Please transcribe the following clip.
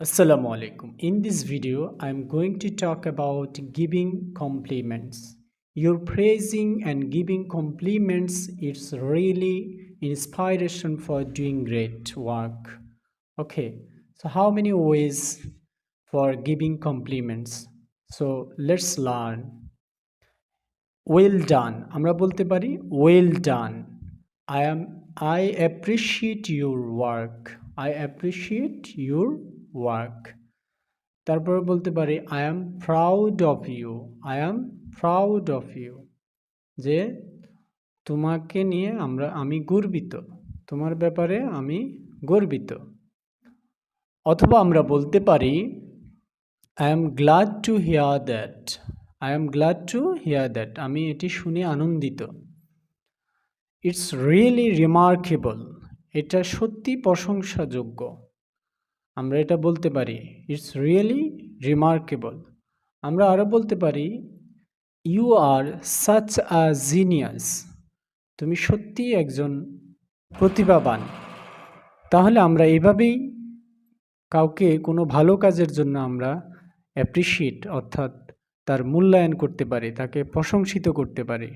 Assalamu alaikum. In this video, I'm going to talk about giving compliments. Your praising and giving compliments is really inspiration for doing great work. Okay, so how many ways for giving compliments? So let's learn. Well done. আমরা বলতে পারি well done. I appreciate your work. I appreciate your work. তারপরে বলতে পারি I am proud of you. I am proud of you. যে তোমাকে নিয়ে আমি গর্বিত। তোমার ব্যাপারে আমি গর্বিত। অথবা আমরা বলতে পারি I am glad to hear that. I am glad to hear that. আমি এটি শুনে আনন্দিত। It's really remarkable. এটা সত্যি প্রশংসাযোগ্য। আমরা এটা বলতে পারি It's really remarkable. আমরা আরও বলতে পারি You are such a genius. তুমি সত্যিই একজন প্রতিভাবান। তাহলে আমরা এভাবেই কাউকে কোনো ভালো কাজের জন্য আমরা অ্যাপ্রিশিয়েট অর্থাৎ তার মূল্যায়ন করতে পারি, তাকে প্রশংসিত করতে পারি।